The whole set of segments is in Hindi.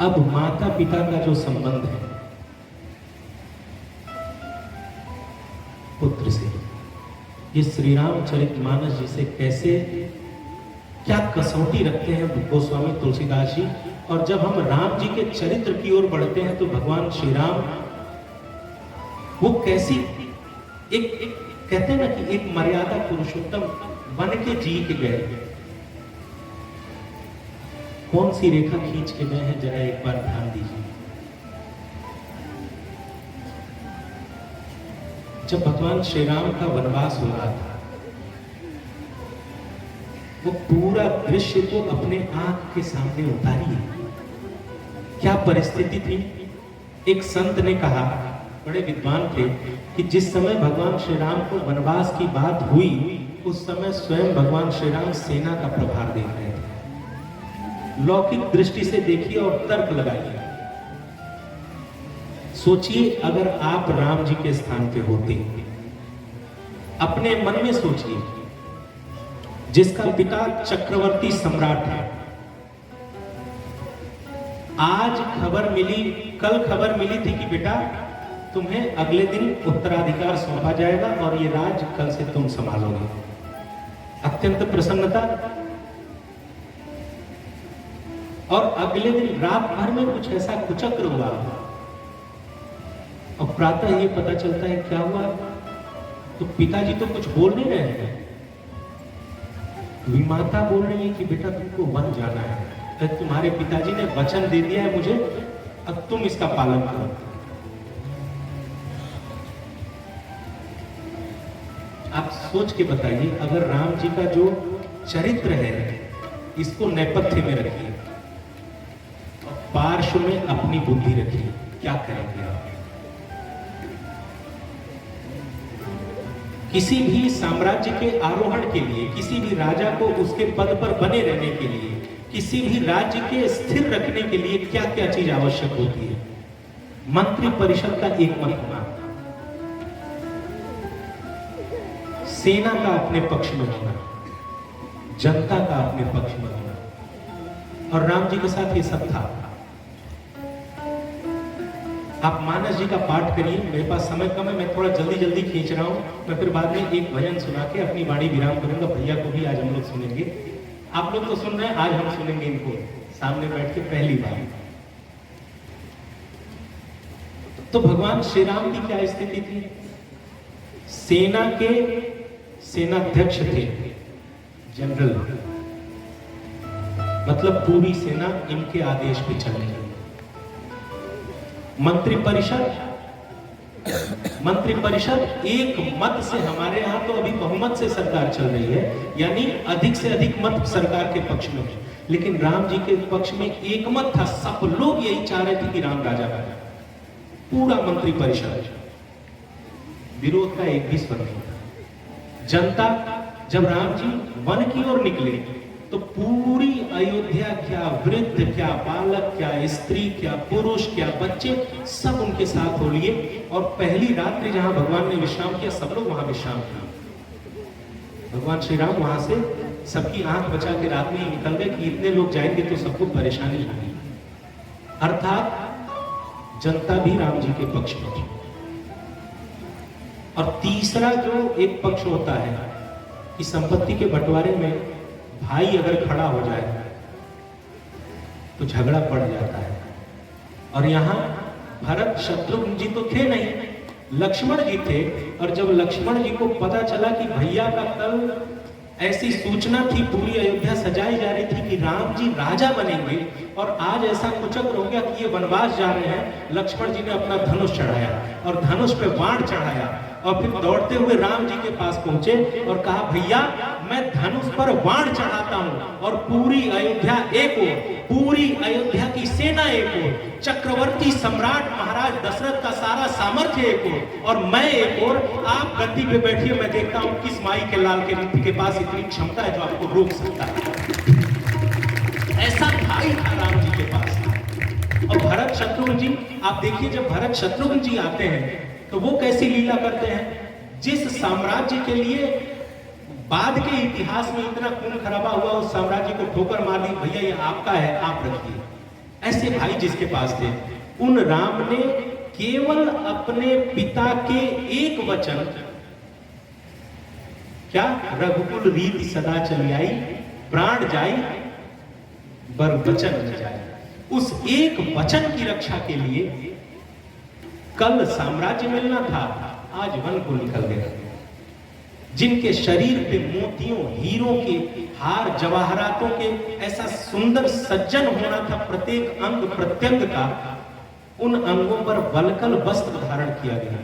अब माता पिता का जो संबंध है पुत्र से, ये श्री रामचरितमानस जी से कैसे क्या कसौटी रखते हैं गोस्वामी तुलसीदास जी। और जब हम राम जी के चरित्र की ओर बढ़ते हैं तो भगवान श्री राम वो कैसी एक कहते हैं ना कि एक मर्यादा पुरुषोत्तम बन के जी के गए। कौन सी रेखा खींच के गए हैं, जरा एक बार ध्यान दीजिए। जब भगवान श्री राम का वनवास हो रहा था, वो पूरा दृश्य को अपने आंख के सामने उतारिए। क्या परिस्थिति थी। एक संत ने कहा, बड़े विद्वान थे, कि जिस समय भगवान श्री राम को वनवास की बात हुई उस समय स्वयं भगवान श्री राम सेना का प्रभार देख रहे थे। लौकिक दृष्टि से देखिए और तर्क लगाइए। सोचिए अगर आप राम जी के स्थान पे होते, अपने मन में सोचिए, जिसका पिता चक्रवर्ती सम्राट है, आज खबर मिली, कल खबर मिली थी कि बेटा तुम्हें अगले दिन उत्तराधिकार सौंपा जाएगा और ये राज कल से तुम संभालोगे। अत्यंत प्रसन्नता। और अगले दिन रात भर में कुछ ऐसा कुचक्र हुआ और प्रातः ये पता चलता है क्या हुआ, तो पिताजी तो कुछ बोल नहीं रहे हैं, विमाता बोल रही है कि बेटा तुमको वन जाना है, तो तुम्हारे पिताजी ने वचन दे दिया है मुझे, अब तुम इसका पालन करो। आप सोच के बताइए, अगर राम जी का जो चरित्र है इसको नेपथ्य में रखिए, पार्श्व में अपनी बुद्धि रखिए, क्या करेंगे आप। किसी भी साम्राज्य के आरोहण के लिए, किसी भी राजा को उसके पद पर बने रहने के लिए, किसी भी राज्य के स्थिर रखने के लिए क्या क्या चीज आवश्यक होती है। मंत्री परिषद का एक मत होना, सेना का अपने पक्ष में होना, जनता का अपने पक्ष में होना, और राम जी के साथ ये सब था। आप मानस जी का पाठ करिए, मेरे पास समय कम है, मैं थोड़ा जल्दी जल्दी खींच रहा हूं, मैं फिर बाद में एक भजन सुना के अपनी वाणी विराम करूंगा। भैया को भी आज हम लोग सुनेंगे, आप लोग तो सुन रहे हैं, आज हम सुनेंगे इनको सामने बैठ के पहली बार। तो भगवान श्री राम की क्या स्थिति थी। सेना के सेनाध्यक्ष थे, जनरल, मतलब पूरी सेना इनके आदेश पे चल रही है। मंत्रिपरिषद एक मत से, हमारे यहां तो अभी बहुमत से सरकार चल रही है, यानी अधिक से अधिक मत सरकार के पक्ष में है, लेकिन राम जी के पक्ष में एक मत था। सब लोग यही चाह रहे थे कि राम राजा बने। पूरा मंत्रिपरिषद, विरोध का एक भी स्वर नहीं था। जनता, जब राम जी वन की ओर निकले तो पूरी अयोध्या, क्या वृद्ध, क्या बालक, क्या स्त्री, क्या पुरुष, क्या बच्चे, सब उनके साथ हो लिए। और पहली रात्रि जहां भगवान ने विश्राम किया, सब लोग वहां विश्राम किया। भगवान श्री राम वहां से सबकी आंख बचा के रात में ही निकल गए कि इतने लोग जाएंगे तो सबको परेशानी होगी। अर्थात जनता भी राम जी के पक्ष में थी। और तीसरा जो एक पक्ष होता है कि संपत्ति के बंटवारे में भाई अगर खड़ा हो जाए तो झगड़ा पड़ जाता है। और यहां भरत शत्रुघ्न जी तो थे नहीं, लक्ष्मण जी थे। और जब लक्ष्मण जी को पता चला कि भैया का कल ऐसी सूचना थी, पूरी अयोध्या सजाई जा रही थी कि राम जी राजा बनेंगे, और आज ऐसा कुचक्र हो गया कि ये वनवास जा रहे हैं, लक्ष्मण जी ने अपना धनुष चढ़ाया और धनुष पे बाण चढ़ाया और फिर दौड़ते हुए राम जी के पास पहुंचे और कहा, भैया मैं धनुष पर बाण चढ़ाता हूं और पूरी अयोध्या एक ओर, पूरी अयोध्या की सेना एक ओर, चक्रवर्ती सम्राट महाराज दशरथ का सारा सामर्थ्य एक ओर और मैं एक ओर। आप गद्दी पे बैठिए, मैं देखता हूं किस माई के लाल के पास इतनी क्षमता है जो आपको रोक सकता है। ऐसा भाई था राम जी के पास। और भरत शत्रुघ्न जी, आप देखिए, जब भरत शत्रुघ्न जी आते हैं तो वो कैसी लीला करते हैं। जिस साम्राज्य के लिए बाद के इतिहास में इतना खून खराबा हुआ, उस साम्राज्य को ठोकर मार दी, भैया ये आपका है, आप रखिए। ऐसे भाई जिसके पास थे, उन राम ने केवल अपने पिता के एक वचन, क्या, रघुकुल रीत सदा चली आई, प्राण जाई बर वचन न जाए, उस एक वचन की रक्षा के लिए कल साम्राज्य मिलना था, आज वन को निकल गया। जिनके शरीर पे मोतियों हीरों के हार जवाहरातों के ऐसा सुंदर सज्जन होना था प्रत्येक अंग प्रत्यंग का, उन अंगों पर वलकल वस्त्र धारण किया गया।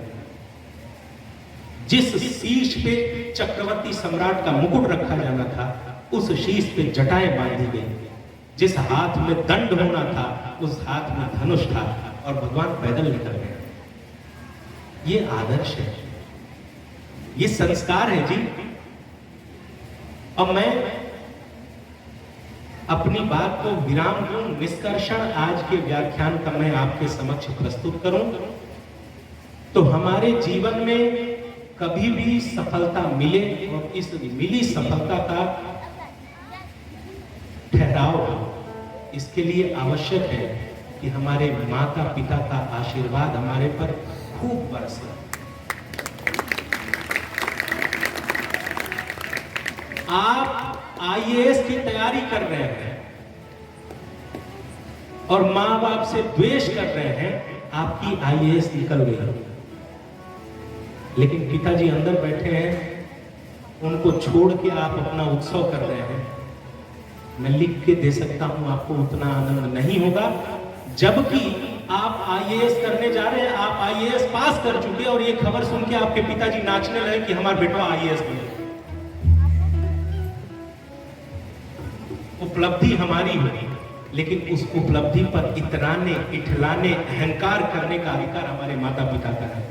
जिस शीश पे चक्रवर्ती सम्राट का मुकुट रखा जाना था, उस शीश पे जटाएं बांधी गई। जिस हाथ में दंड होना था, उस हाथ में धनुष था, और भगवान पैदल निकल गए। ये आदर्श है, ये संस्कार है जी। अब मैं अपनी बात को विराम दूं, निष्कर्षण आज के व्याख्यान का मैं आपके समक्ष प्रस्तुत करूं तो हमारे जीवन में कभी भी सफलता मिले और इस मिली सफलता का ठहराव इसके लिए आवश्यक है कि हमारे माता पिता का आशीर्वाद हमारे पर खूब बरसे। आप आईएएस की तैयारी कर रहे हैं और मां बाप से द्वेष कर रहे हैं, आपकी आईएएस निकल गई, लेकिन पिताजी अंदर बैठे हैं, उनको छोड़ के आप अपना उत्सव कर रहे हैं। मैं लिख के दे सकता हूं, आपको उतना आनंद नहीं होगा। जबकि आप आईएएस करने जा रहे हैं, आप आईएएस पास कर चुके और ये खबर सुन के आपके पिताजी नाचने लगे कि हमारा बेटा आईएएस बने। उपलब्धि हमारी हुई, लेकिन उस उपलब्धि पर इतराने, इठलाने, अहंकार करने का अधिकार हमारे माता पिता का है।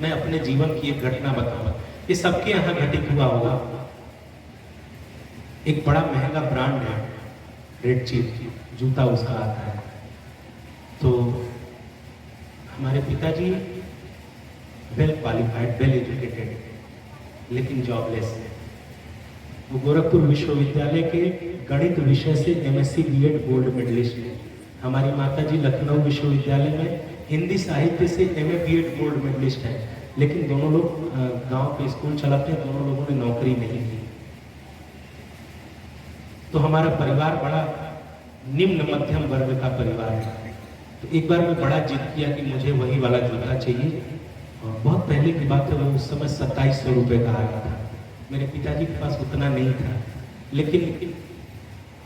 मैं अपने जीवन की एक घटना बताऊंगा, ये सबके यहां घटित हुआ होगा। एक बड़ा महंगा ब्रांड है, रेड चीफ जूता उसका आता है। तो हमारे पिताजी वेल क्वालिफाइड, वेल एजुकेटेड, लेकिन जॉबलेस है। वो गोरखपुर विश्वविद्यालय के गणित विषय से एमएससी बीएड गोल्ड मेडलिस्ट है। हमारी माताजी लखनऊ विश्वविद्यालय में हिंदी साहित्य से एमए बीएड गोल्ड मेडलिस्ट है, लेकिन दोनों लोग गांव के स्कूल चलाते हैं, दोनों लोगों ने नौकरी नहीं की। तो हमारा परिवार बड़ा निम्न मध्यम वर्ग का परिवार है। तो एक बार मैं बड़ा जिद किया कि मुझे वही वाला जूता चाहिए, और बहुत पहले की बात है, वो उस समय 2700 रुपये का आया था। मेरे पिताजी के पास उतना नहीं था, लेकिन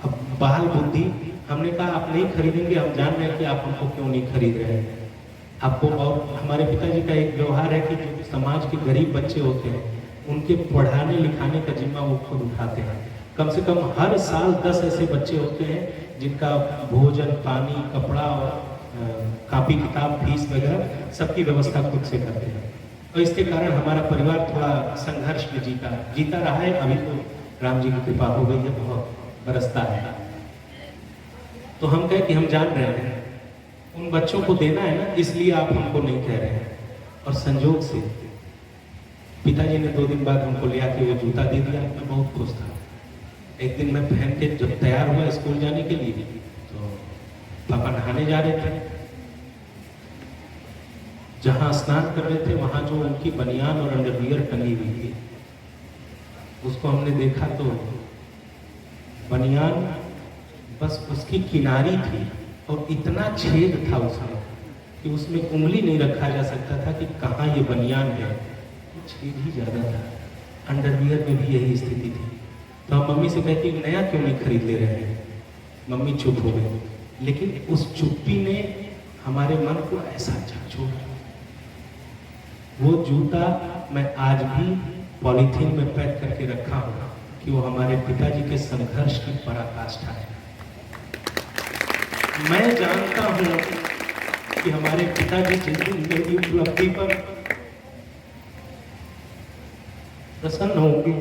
अब बाल बुद्धि, हमने कहा आप नहीं खरीदेंगे, हम जान रहे हैं कि आप हमको क्यों नहीं खरीद रहे हैं आपको। और हमारे पिताजी का एक व्यवहार है कि जो समाज के गरीब बच्चे होते हैं, उनके पढ़ाने लिखाने का जिम्मा वो खुद उठाते हैं। कम से कम हर साल 10 ऐसे बच्चे होते हैं जिनका भोजन, पानी, कपड़ा और कॉपी किताब, फीस वगैरह सबकी व्यवस्था खुद से करते हैं। और इसके कारण हमारा परिवार थोड़ा संघर्ष में जीता रहा है। अभी तो राम जी की कृपा हो गई है, बहुत बरसता है। तो हम कहे कि हम जान रहे हैं उन बच्चों को देना है ना, इसलिए आप हमको नहीं कह रहे हैं। और संजोग से पिताजी ने 2 दिन बाद हमको ले आके वो जूता दे दिया। मैं बहुत खुश था। एक दिन मैं पहन के जब तैयार हुआ स्कूल जाने के लिए, तो पापा नहाने जा रहे थे। जहां स्नान कर रहे थे, वहां जो उनकी बनियान और अंडरवियर टंगी हुई थी, उसको हमने देखा तो बनियान बस उसकी किनारी थी और इतना छेद था उसमें कि उसमें उंगली नहीं रखा जा सकता था कि कहाँ ये बनियान है, छेद ही ज़्यादा था। अंडरवियर में भी यही स्थिति थी। तो हम मम्मी से कहती नया क्यों नहीं खरीद ले रहे हैं। मम्मी चुप हो गई, लेकिन उस चुप्पी ने हमारे मन को ऐसा झकझोरा। वो जूता मैं आज भी पॉलीथीन में पैक करके रखा हूँ कि वो हमारे पिताजी के संघर्ष की पराकाष्ठा है। मैं जानता हूँ कि हमारे पिताजी जिस दिन मेरी उपलब्धि पर प्रसन्न होंगे,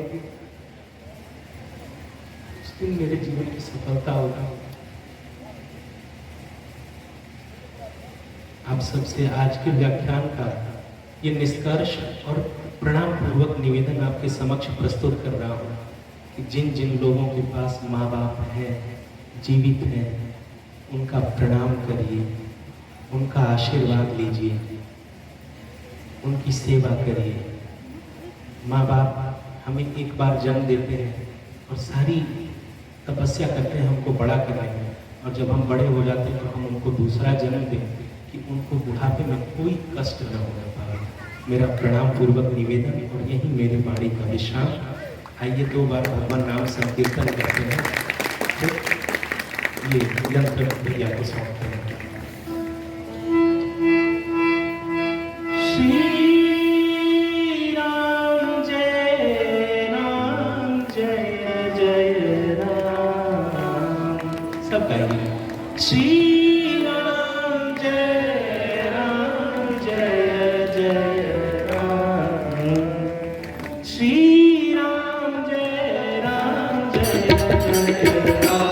उस दिन मेरे जीवन की सफलता होगी। आप सबसे आज के व्याख्यान का ये निष्कर्ष और प्रणाम पूर्वक निवेदन आपके समक्ष प्रस्तुत कर रहा हूँ कि जिन जिन लोगों के पास माँ बाप हैं, जीवित हैं, उनका प्रणाम करिए, उनका आशीर्वाद लीजिए, उनकी सेवा करिए। माँ बाप हमें एक बार जन्म देते हैं और सारी तपस्या करते हैं हमको बड़ा करने में, और जब हम बड़े हो जाते हैं तो हम उनको दूसरा जन्म दें कि उनको बुढ़ापे में कोई कष्ट न होने पाए। मेरा प्रणाम पूर्वक निवेदन और यही मेरी वाणी का विश्राम। आइए 2 बार भगवान नाम संकीर्तन करते हैं, तो ये यंत्र भैया को सौंपते हैं। श्री राम जय राम, जय जय राम। सब गाइए। श्री राम जय राम, जय जय राम। श्री राम जय राम, जय जय राम।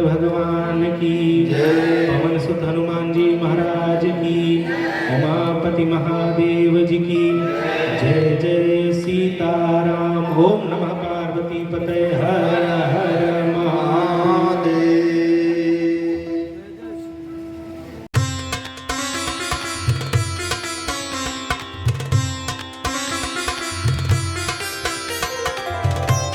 भगवान की पवन सुत हनुमान जी महाराज की, उमापति महादेव जी की जय। जय सीताराम। ओम नमः पार्वती पतये।